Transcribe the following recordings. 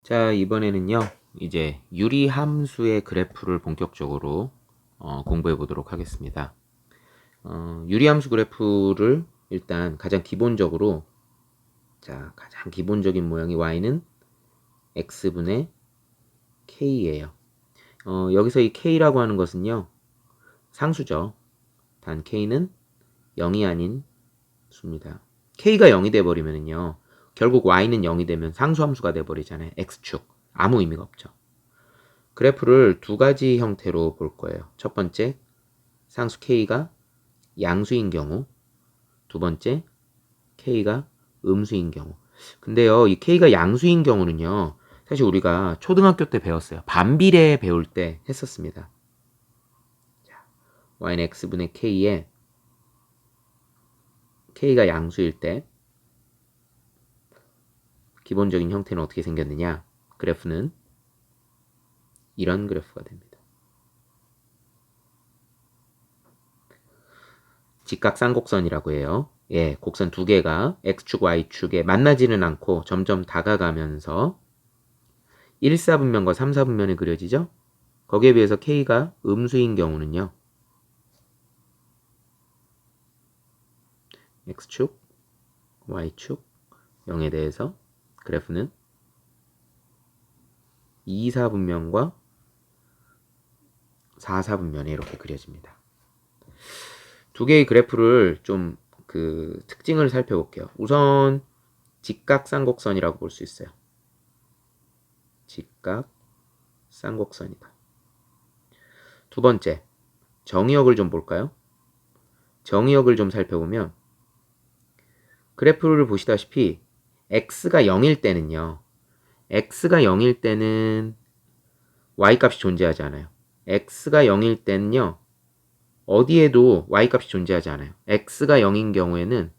자, 이번에는요, 이제 유리함수의 그래프를 본격적으로 공부해 보도록 하겠습니다. 유리함수 그래프를 일단 가장 기본적으로, 가장 기본적인 모양이 y는 x분의 k예요. 여기서 이 k라고 하는 것은요, 상수죠. 단 k는 0이 아닌 수입니다. k가 0이 돼버리면요, 결국 y는 0이 되면 상수함수가 돼버리잖아요. x축. 아무 의미가 없죠. 그래프를 두 가지 형태로 볼 거예요. 첫 번째, 상수 k가 양수인 경우, 두 번째, k가 음수인 경우. 근데요, 이 k가 양수인 경우는요, 사실 우리가 초등학교 때 배웠어요. 반비례 배울 때 했었습니다. 자, y는 x분의 k에 k가 양수일 때 기본적인 형태는 어떻게 생겼느냐? 그래프는 이런 그래프가 됩니다. 직각쌍곡선이라고 해요. 예, 곡선 두 개가 x축, y축에 만나지는 않고 점점 다가가면서 1사분면과 3사분면이 그려지죠? 거기에 비해서 k가 음수인 경우는요. x축, y축, 0에 대해서 그래프는 2사분면과 4사분면에 이렇게 그려집니다. 두 개의 그래프를 좀 그 특징을 살펴볼게요. 우선 직각쌍곡선이라고 볼 수 있어요. 직각쌍곡선이다. 두 번째, 정의역을 좀 볼까요? 정의역을 좀 살펴보면 그래프를 보시다시피 x가 0일 때는요. x가 0일 때는 y값이 존재하지 않아요. x가 0일 때는요. 어디에도 y값이 존재하지 않아요. x가 0인 경우에는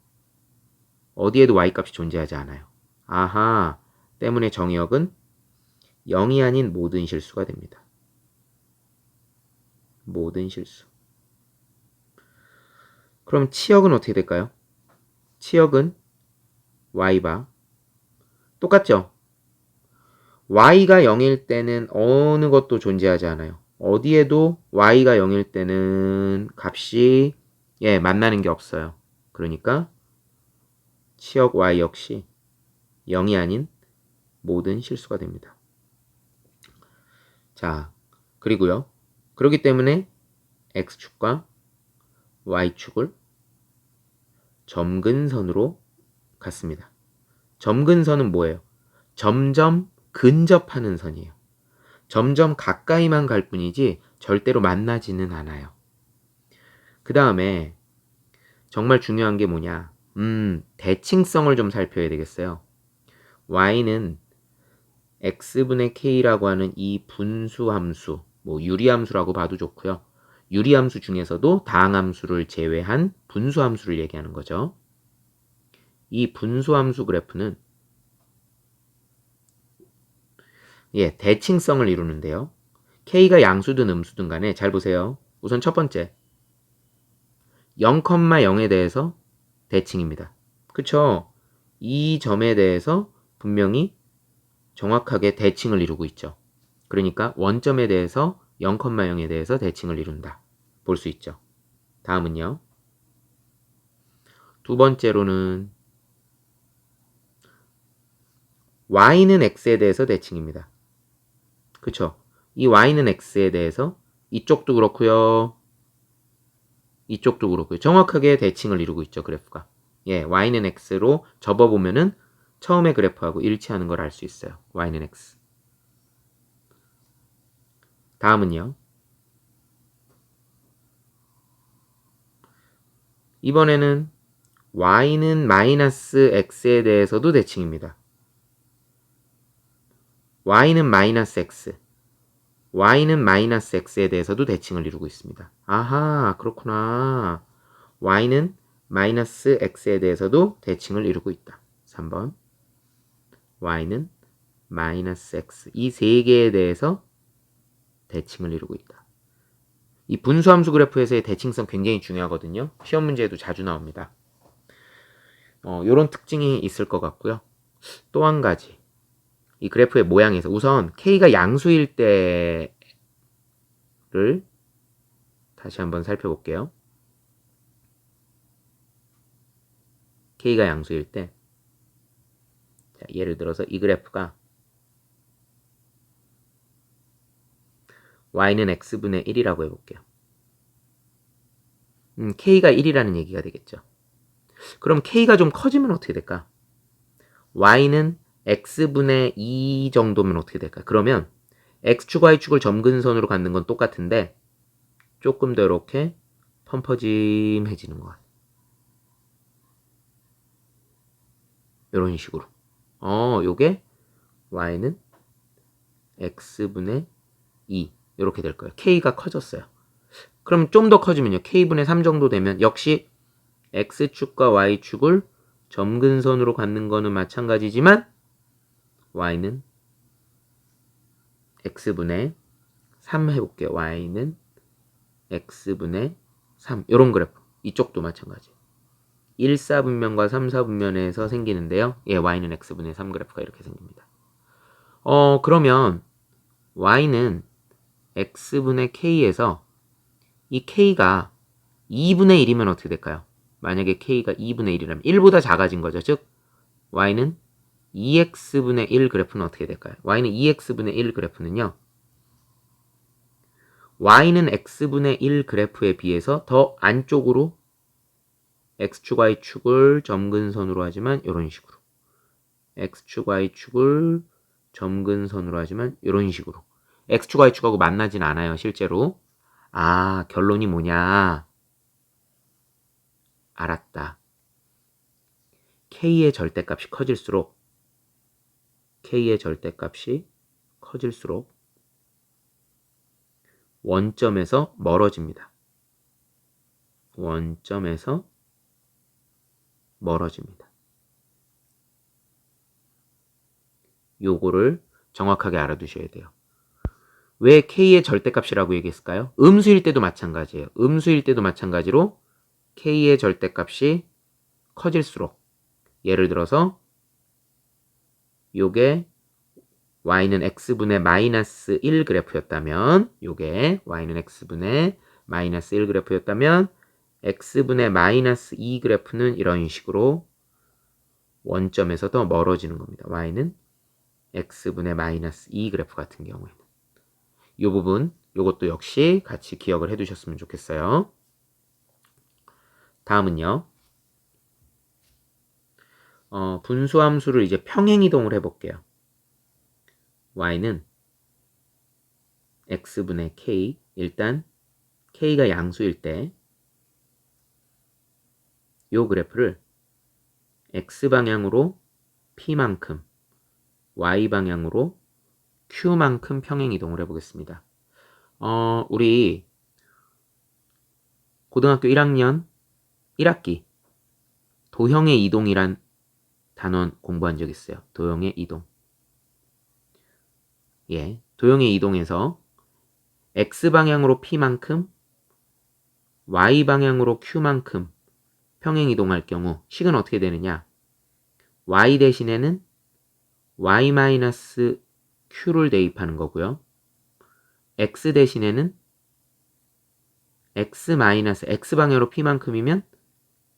어디에도 y값이 존재하지 않아요. 아하, 때문에 정의역은 0이 아닌 모든 실수가 됩니다. 모든 실수. 그럼 치역은 어떻게 될까요? 치역은 y바. 똑같죠? y가 0일 때는 어느 것도 존재하지 않아요. 어디에도 y가 0일 때는 값이 만나는 게 없어요. 그러니까 치역 y 역시 0이 아닌 모든 실수가 됩니다. 자, 그리고요. 그렇기 때문에 x축과 y축을 점근선으로 갖습니다. 점근선은 뭐예요? 점점 근접하는 선이에요. 점점 가까이만 갈 뿐이지 절대로 만나지는 않아요. 그 다음에 정말 중요한 게 뭐냐? 대칭성을 좀 살펴야 되겠어요. y는 x분의 k라고 하는 이 분수함수, 뭐 유리함수라고 봐도 좋고요. 유리함수 중에서도 다항함수를 제외한 분수함수를 얘기하는 거죠. 이 분수함수 그래프는 대칭성을 이루는데요. k가 양수든 음수든 간에 잘 보세요. 우선 첫 번째 0,0에 대해서 대칭입니다. 그쵸? 이 점에 대해서 분명히 정확하게 대칭을 이루고 있죠. 그러니까 원점에 대해서 0,0에 대해서 대칭을 이룬다. 볼 수 있죠. 다음은요. 두 번째로는 y는 x에 대해서 대칭입니다. 그쵸? 이 y는 x에 대해서 이쪽도 그렇고요. 이쪽도 그렇고요. 정확하게 대칭을 이루고 있죠. 그래프가. y는 x로 접어보면은 처음에 그래프하고 일치하는 걸 알 수 있어요. y는 x. 다음은요. 이번에는 y는 마이너스 x에 대해서도 대칭입니다. y는 마이너스 x. y는 마이너스 x에 대해서도 대칭을 이루고 있습니다. 아하, 그렇구나. y는 마이너스 x에 대해서도 대칭을 이루고 있다. 3번. y는 마이너스 x. 이 세 개에 대해서 대칭을 이루고 있다. 이 분수함수 그래프에서의 대칭성 굉장히 중요하거든요. 시험 문제에도 자주 나옵니다. 이런 특징이 있을 것 같고요. 또 한 가지. 이 그래프의 모양에서 우선 K가 양수일 때를 다시 한번 살펴볼게요. K가 양수일 때, 자, 예를 들어서 이 그래프가 y는 x분의 1이라고 해볼게요. K가 1이라는 얘기가 되겠죠. 그럼 K가 좀 커지면 어떻게 될까? y는 x분의 2 정도면 어떻게 될까? 그러면 x축, y축을 점근선으로 갖는 건 똑같은데 조금 더 이렇게 펌퍼짐해지는 것 같아요. 이런 식으로. 요게 y는 x분의 2 이렇게 될 거예요. K가 커졌어요. 그럼 좀 더 커지면요. K분의 3 정도 되면 역시 X축과 Y축을 점근선으로 갖는 거는 마찬가지지만 Y는 X분의 3 해볼게요. Y는 X분의 3 이런 그래프. 이쪽도 마찬가지. 1, 4분면과 3, 4분면에서 생기는데요. 예, Y는 X분의 3 그래프가 이렇게 생깁니다. 그러면 Y는 X분의 K에서 이 K가 2분의 1이면 어떻게 될까요? 만약에 K가 2분의 1이라면 1보다 작아진 거죠. 즉 Y는 2x분의 1 그래프는 어떻게 될까요? Y는 2x분의 1 그래프는요. Y는 x분의 1 그래프에 비해서 더 안쪽으로 x축, y축을 점근선으로 하지만 이런 식으로 x축, y축을 점근선으로 하지만 이런 식으로 x축, y축하고 만나진 않아요. 실제로. 아, 결론이 뭐냐? 알았다. K의 절대값이 커질수록 원점에서 멀어집니다. 원점에서 멀어집니다. 요거를 정확하게 알아두셔야 돼요. 왜 K의 절대값이라고 얘기했을까요? 음수일 때도 마찬가지예요. 음수일 때도 마찬가지로 K의 절대값이 커질수록 예를 들어서 요게 y는 x분의 마이너스 1 그래프였다면 요게 y는 x분의 마이너스 1 그래프였다면 x분의 마이너스 2 그래프는 이런 식으로 원점에서 더 멀어지는 겁니다. y는 x분의 마이너스 2 그래프 같은 경우에는 이 부분 요것도 역시 같이 기억을 해두셨으면 좋겠어요. 다음은요. 분수함수를 이제 평행이동을 해볼게요. y는 x분의 k, 일단 k가 양수일 때 요 그래프를 x방향으로 p만큼 y방향으로 q만큼 평행이동을 해보겠습니다. 우리 고등학교 1학년 1학기 도형의 이동이란 단원 공부한 적 있어요. 도형의 이동. 예, 도형의 이동에서 x방향으로 p만큼 y방향으로 q만큼 평행이동할 경우 식은 어떻게 되느냐? y 대신에는 y-q를 대입하는 거고요. x 대신에는 x방향으로 p만큼이면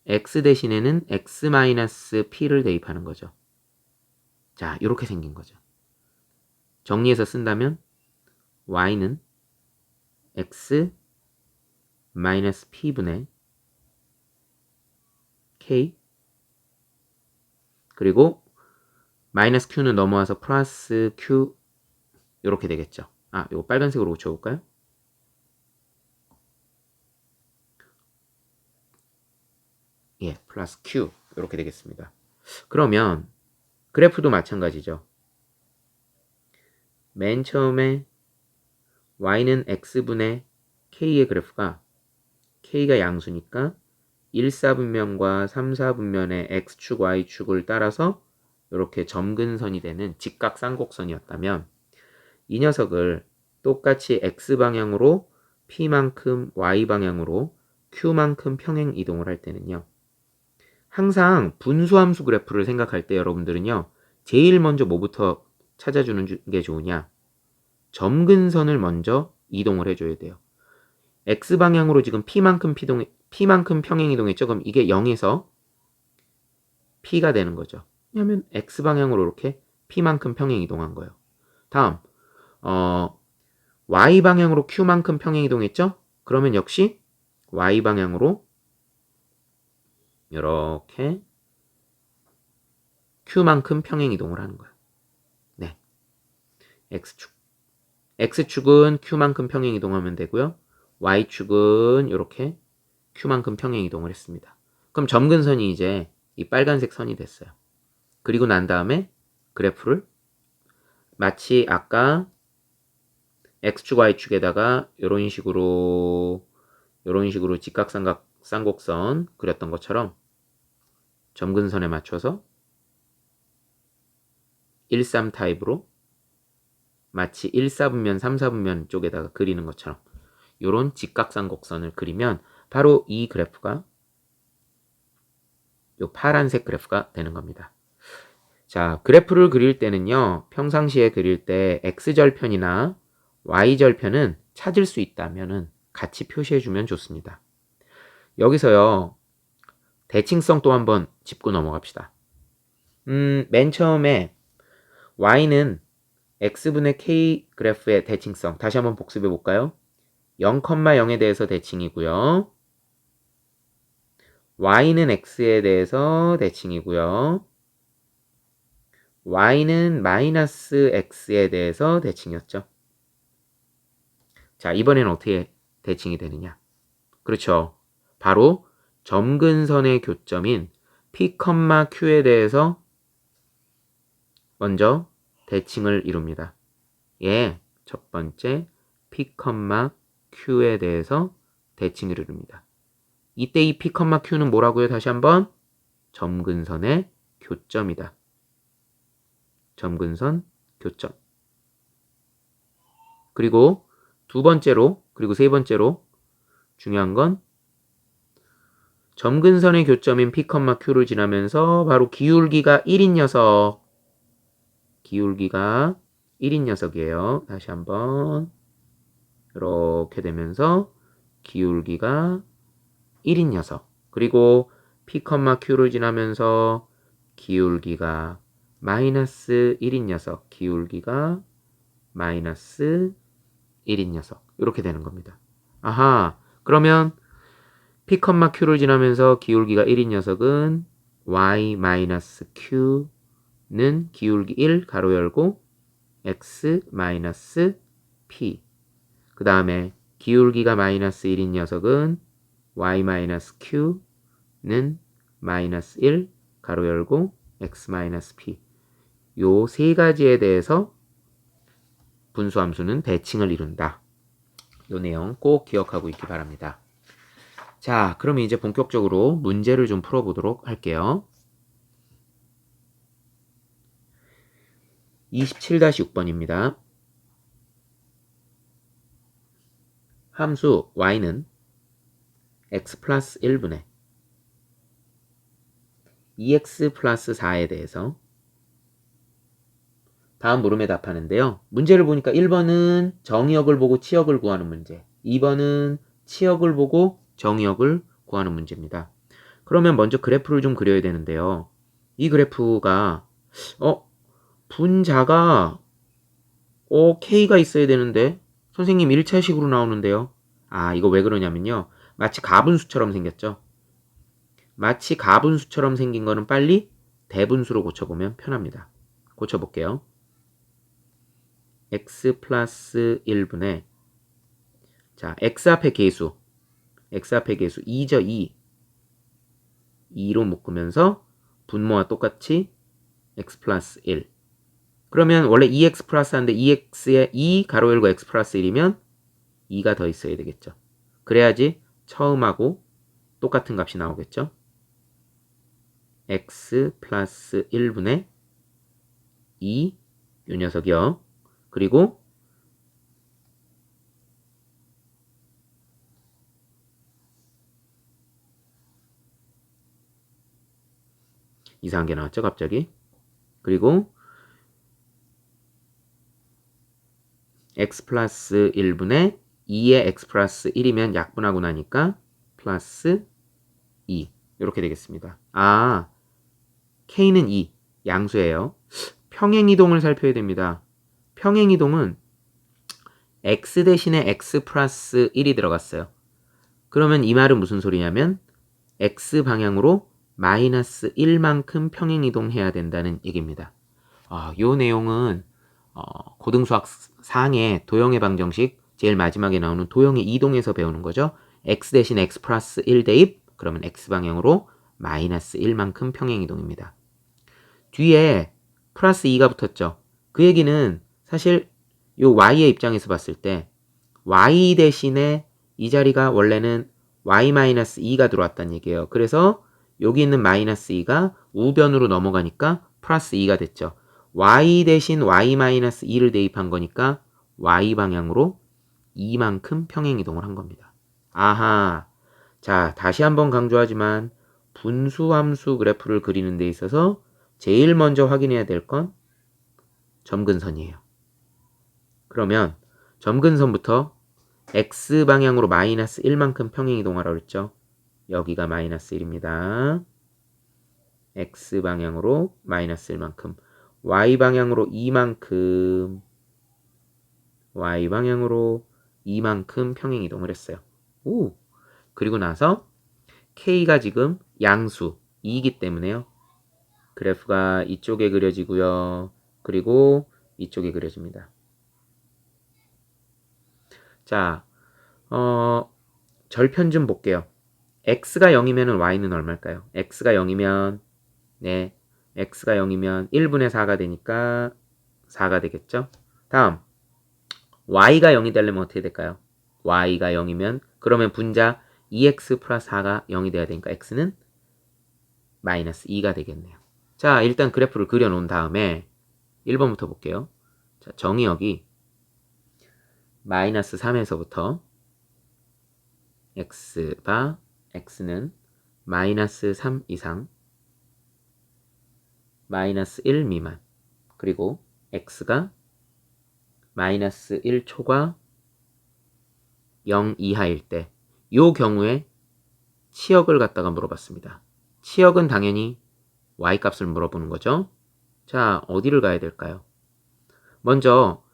x 대신에는 x-p를 대입하는 거죠. 자, 이렇게 생긴 거죠. 정리해서 쓴다면 y는 x-p분의 k 그리고 마이너스 q는 넘어와서 플러스 q 이렇게 되겠죠. 아, 이거 빨간색으로 고쳐볼까요? 예, 플러스 q 이렇게 되겠습니다. 그러면 그래프도 마찬가지죠. 맨 처음에 y는 x분의 k의 그래프가 k가 양수니까 1, 4분면과 3, 4분면의 x축, y축을 따라서 이렇게 점근선이 되는 직각쌍곡선이었다면 이 녀석을 똑같이 x방향으로 p만큼 y방향으로 q만큼 평행 이동을 할 때는요. 항상 분수함수 그래프를 생각할 때 여러분들은요. 제일 먼저 뭐부터 찾아주는 게 좋으냐? 점근선을 먼저 이동을 해줘야 돼요. X방향으로 지금 P만큼 평행이동했죠? 그럼 이게 0에서 P가 되는 거죠. 왜냐하면 X방향으로 이렇게 P만큼 평행이동한 거예요. 다음, Y방향으로 Q만큼 평행이동했죠? 그러면 역시 Y방향으로 이렇게 Q만큼 평행이동을 하는 거예요. 네, X축. X축은 Q만큼 평행이동하면 되고요. Y축은 이렇게 Q만큼 평행이동을 했습니다. 그럼 점근선이 이제 이 빨간색 선이 됐어요. 그리고 난 다음에 그래프를 마치 아까 X축, Y축에다가 이런 식으로 직각삼각쌍곡선 그렸던 것처럼 점근선에 맞춰서 1,3 타입으로 마치 1, 4분면, 3, 4분면 쪽에다가 그리는 것처럼 이런 직각삼곡선을 그리면 바로 이 그래프가 이 파란색 그래프가 되는 겁니다. 자, 그래프를 그릴 때는요, 평상시에 그릴 때 X절편이나 Y절편은 찾을 수 있다면 같이 표시해주면 좋습니다. 여기서요, 대칭성 또 한번 짚고 넘어갑시다. 맨 처음에 Y는 X분의 K 그래프의 대칭성 다시 한번 복습해 볼까요? 0,0에 대해서 대칭이고요. Y는 X에 대해서 대칭이고요. Y는 마이너스 X에 대해서 대칭이었죠. 자, 이번에는 어떻게 대칭이 되느냐? 그렇죠. 바로 점근선의 교점인 P, Q에 대해서 먼저 대칭을 이룹니다. 예, 첫 번째 P, Q에 대해서 대칭을 이룹니다. 이때 이 P, Q는 뭐라고요? 다시 한번 점근선의 교점이다. 점근선 교점. 그리고 두 번째로, 그리고 세 번째로 중요한 건 점근선의 교점인 P, Q를 지나면서 바로 기울기가 1인 녀석. 기울기가 1인 녀석이에요. 다시 한번 이렇게 되면서 기울기가 1인 녀석. 그리고 P, Q를 지나면서 기울기가 마이너스 1인 녀석. 기울기가 마이너스 1인 녀석. 이렇게 되는 겁니다. 아하, 그러면 P, Q를 지나면서 기울기가 1인 녀석은 Y-Q는 기울기 1 가로 열고 X-P. 그 다음에 기울기가 마이너스 1인 녀석은 Y-Q는 마이너스 1 가로 열고 X-P. 요 세 가지에 대해서 분수함수는 대칭을 이룬다. 요 내용 꼭 기억하고 있기 바랍니다. 자, 그럼 이제 본격적으로 문제를 좀 풀어보도록 할게요. 27-6번입니다. 함수 y는 x 플러스 1분의 2x 플러스 4에 대해서 다음 물음에 답하는데요. 문제를 보니까 1번은 정의역을 보고 치역을 구하는 문제, 2번은 치역을 보고 정의역을 구하는 문제입니다. 그러면 먼저 그래프를 좀 그려야 되는데요. 이 그래프가 분자가 K가 있어야 되는데 선생님 1차식으로 나오는데요. 아, 이거 왜 그러냐면요. 마치 가분수처럼 생겼죠. 마치 가분수처럼 생긴 거는 빨리 대분수로 고쳐보면 편합니다. 고쳐볼게요. x 플러스 1분의 자, x 앞에 계수 2죠. 2로 묶으면서 분모와 똑같이 x 플러스 1. 그러면 원래 2x 플러스 하는데 2x에 2 가로 열고 x 플러스 1이면 2가 더 있어야 되겠죠. 그래야지 처음하고 똑같은 값이 나오겠죠. x 플러스 1분의 2 요 녀석이요. 그리고 이상한 게 나왔죠, 갑자기. 그리고 x 플러스 1분의 2의 x 플러스 1이면 약분하고 나니까 플러스 2 이렇게 되겠습니다. 아, k는 2 양수예요. 평행이동을 살펴야 됩니다. 평행이동은 x 대신에 x 플러스 1이 들어갔어요. 그러면 이 말은 무슨 소리냐면 x 방향으로 마이너스 1만큼 평행이동해야 된다는 얘기입니다. 요 내용은 고등수학 상의 도형의 방정식 제일 마지막에 나오는 도형의 이동에서 배우는 거죠. x 대신 x 플러스 1 대입 그러면 x 방향으로 마이너스 1만큼 평행이동입니다. 뒤에 플러스 2가 붙었죠. 그 얘기는 사실 요 y의 입장에서 봤을 때 y 대신에 이 자리가 원래는 y-2가 들어왔다는 얘기예요. 그래서 여기 있는 마이너스 2가 우변으로 넘어가니까 플러스 2가 됐죠. y 대신 y-2를 대입한 거니까 y 방향으로 2만큼 평행이동을 한 겁니다. 아하. 자, 다시 한번 강조하지만 분수함수 그래프를 그리는 데 있어서 제일 먼저 확인해야 될 건 점근선이에요. 그러면 점근선부터 x 방향으로 마이너스 1만큼 평행이동하라고 했죠. 여기가 마이너스 1입니다. x 방향으로 마이너스 1만큼 y 방향으로 2만큼 y 방향으로 2만큼 평행이동을 했어요. 오. 그리고 나서 k가 지금 양수 2이기 때문에요. 그래프가 이쪽에 그려지고요. 그리고 이쪽에 그려집니다. 자, 절편 좀 볼게요. x가 0이면 y는 얼마일까요? x가 0이면 네, x가 0이면 1분의 4가 되니까 4가 되겠죠? 다음, y가 0이 되려면 어떻게 될까요? y가 0이면 그러면 분자 2x 플러스 4가 0이 돼야 되니까 x는 마이너스 2가 되겠네요. 자, 일단 그래프를 그려놓은 다음에 1번부터 볼게요. 자, 정의역이 마이너스 3에서부터 x바 x는 마이너스 3 이상 마이너스 1 미만 그리고 x가 마이너스 1초과 0 이하일 때 요 경우에 치역을 갖다가 물어봤습니다. 치역은 당연히 y값을 물어보는 거죠. 자, 어디를 가야 될까요? 먼저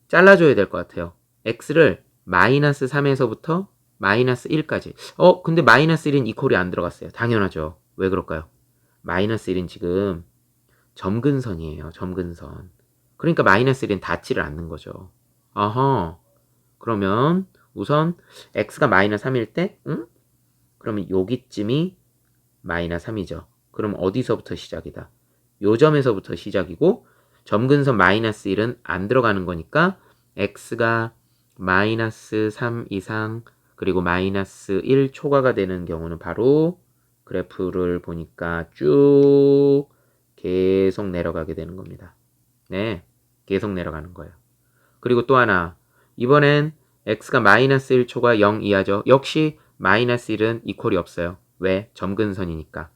잘라줘야 될 것 같아요. x를 마이너스 3에서부터 마이너스 1까지. 근데 마이너스 1인 이퀄이 안 들어갔어요. 당연하죠. 왜 그럴까요? 마이너스 1은 지금 점근선이에요. 점근선. 그러니까 마이너스 1은 닿지를 않는 거죠. 어허. 그러면 우선 x가 마이너스 3일 때 그러면 여기쯤이 마이너스 3이죠. 그럼 어디서부터 시작이다? 요 점에서부터 시작이고 점근선 마이너스 1은 안 들어가는 거니까 x가 마이너스 3 이상 그리고 마이너스 1 초과가 되는 경우는 바로 그래프를 보니까 쭉 계속 내려가게 되는 겁니다. 네, 계속 내려가는 거예요. 그리고 또 하나, 이번엔 x가 마이너스 1초가 0 이하죠. 역시 마이너스 1은 이퀄이 없어요. 왜? 점근선이니까.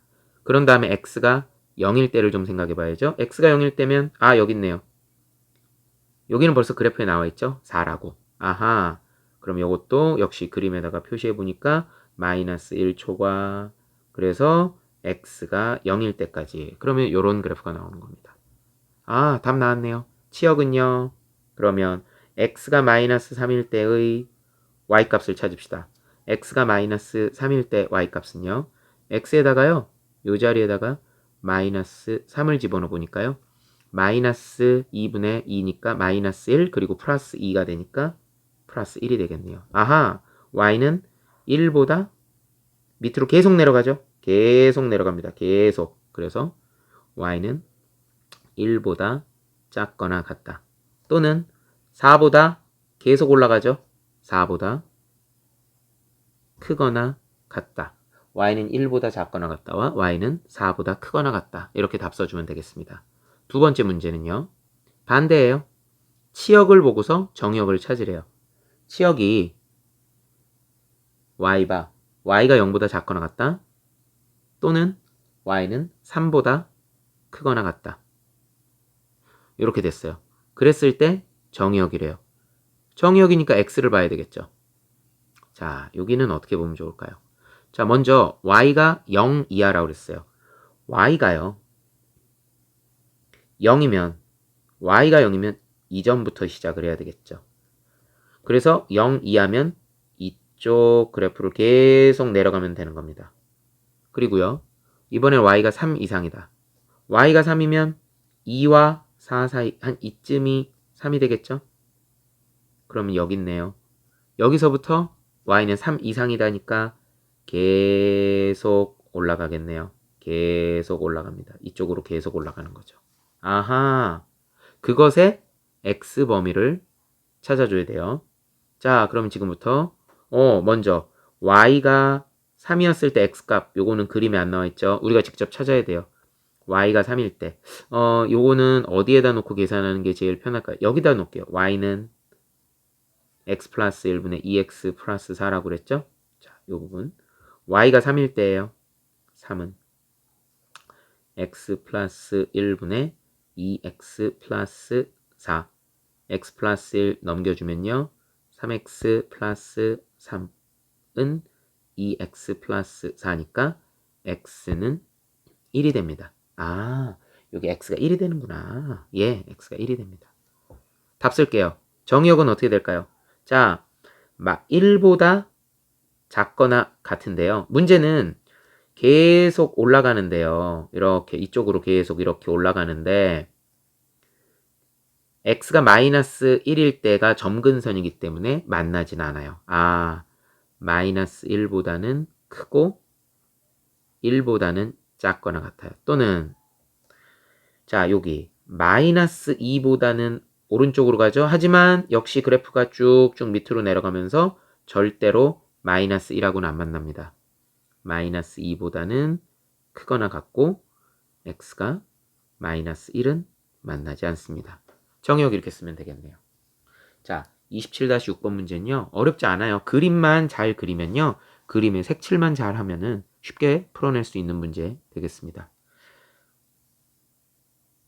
그런 다음에 x가 0일 때를 좀 생각해 봐야죠. x가 0일 때면 여기 있네요. 여기는 벌써 그래프에 나와 있죠. 4라고. 아하. 그럼 이것도 역시 그림에다가 표시해 보니까 마이너스 1초과 그래서 x가 0일 때까지. 그러면 이런 그래프가 나오는 겁니다. 답 나왔네요. 치역은요. 그러면 x가 마이너스 3일 때의 y값을 찾읍시다. x가 마이너스 3일 때 y값은요. x에다가요. 이 자리에다가 마이너스 3을 집어넣어 보니까요. 마이너스 2분의 2니까 마이너스 1 그리고 플러스 2가 되니까 플러스 1이 되겠네요. 아하, y는 1보다 밑으로 계속 내려가죠. 계속 내려갑니다. 계속. 그래서 y는 1보다 작거나 같다. 또는 4보다 계속 올라가죠. 4보다 크거나 같다. y는 1보다 작거나 같다와 y는 4보다 크거나 같다. 이렇게 답 써주면 되겠습니다. 두 번째 문제는요. 반대예요. 치역을 보고서 정역을 찾으래요. 치역이 y가 0보다 작거나 같다. 또는 y는 3보다 크거나 같다. 이렇게 됐어요. 그랬을 때 정역이래요. 정의역이니까 x를 봐야 되겠죠. 자, 여기는 어떻게 보면 좋을까요? 자, 먼저 y가 0 이하라고 그랬어요. y가요. 0이면 y가 0이면 이전부터 시작을 해야 되겠죠. 그래서 0 이하면 이쪽 그래프를 계속 내려가면 되는 겁니다. 그리고요. 이번엔 y가 3 이상이다. y가 3이면 2와 4 사이 한 이쯤이 3이 되겠죠? 그러면 여기 있네요. 여기서부터 y는 3 이상이다니까 계속 올라가겠네요. 계속 올라갑니다. 이쪽으로 계속 올라가는 거죠. 아하, 그것의 x 범위를 찾아줘야 돼요. 자, 그럼 지금부터 먼저 y가 3이었을 때 x값 요거는 그림에 안 나와 있죠. 우리가 직접 찾아야 돼요. y가 3일 때 요거는 어디에다 놓고 계산하는 게 제일 편할까요? 여기다 놓을게요. y는 x 플러스 1분의 2x 플러스 4라고 그랬죠? 자, 요 부분 y가 3일 때예요. 3은 x 플러스 1분의 2x 플러스 4 x 플러스 1 넘겨주면요. 3x 플러스 3은 2x 플러스 4니까 x는 1이 됩니다. 아, 여기 x가 1이 되는구나. 예, x가 1이 됩니다. 답 쓸게요. 정의역은 어떻게 될까요? 자, 막 1보다 작거나 같은데요. 문제는 계속 올라가는데요. 이렇게 이쪽으로 계속 이렇게 올라가는데 x가 마이너스 1일 때가 점근선이기 때문에 만나진 않아요. 아, 마이너스 1보다는 크고 1보다는 작거나 같아요. 또는 자, 여기 마이너스 2보다는 오른쪽으로 가죠. 하지만 역시 그래프가 쭉쭉 밑으로 내려가면서 절대로 마이너스 1하고는 안 만납니다. 마이너스 2보다는 크거나 같고 x가 마이너스 1은 만나지 않습니다. 정의역 이렇게 쓰면 되겠네요. 자, 27-6번 문제는요. 어렵지 않아요. 그림만 잘 그리면요. 그림의 색칠만 잘 하면은 쉽게 풀어낼 수 있는 문제 되겠습니다.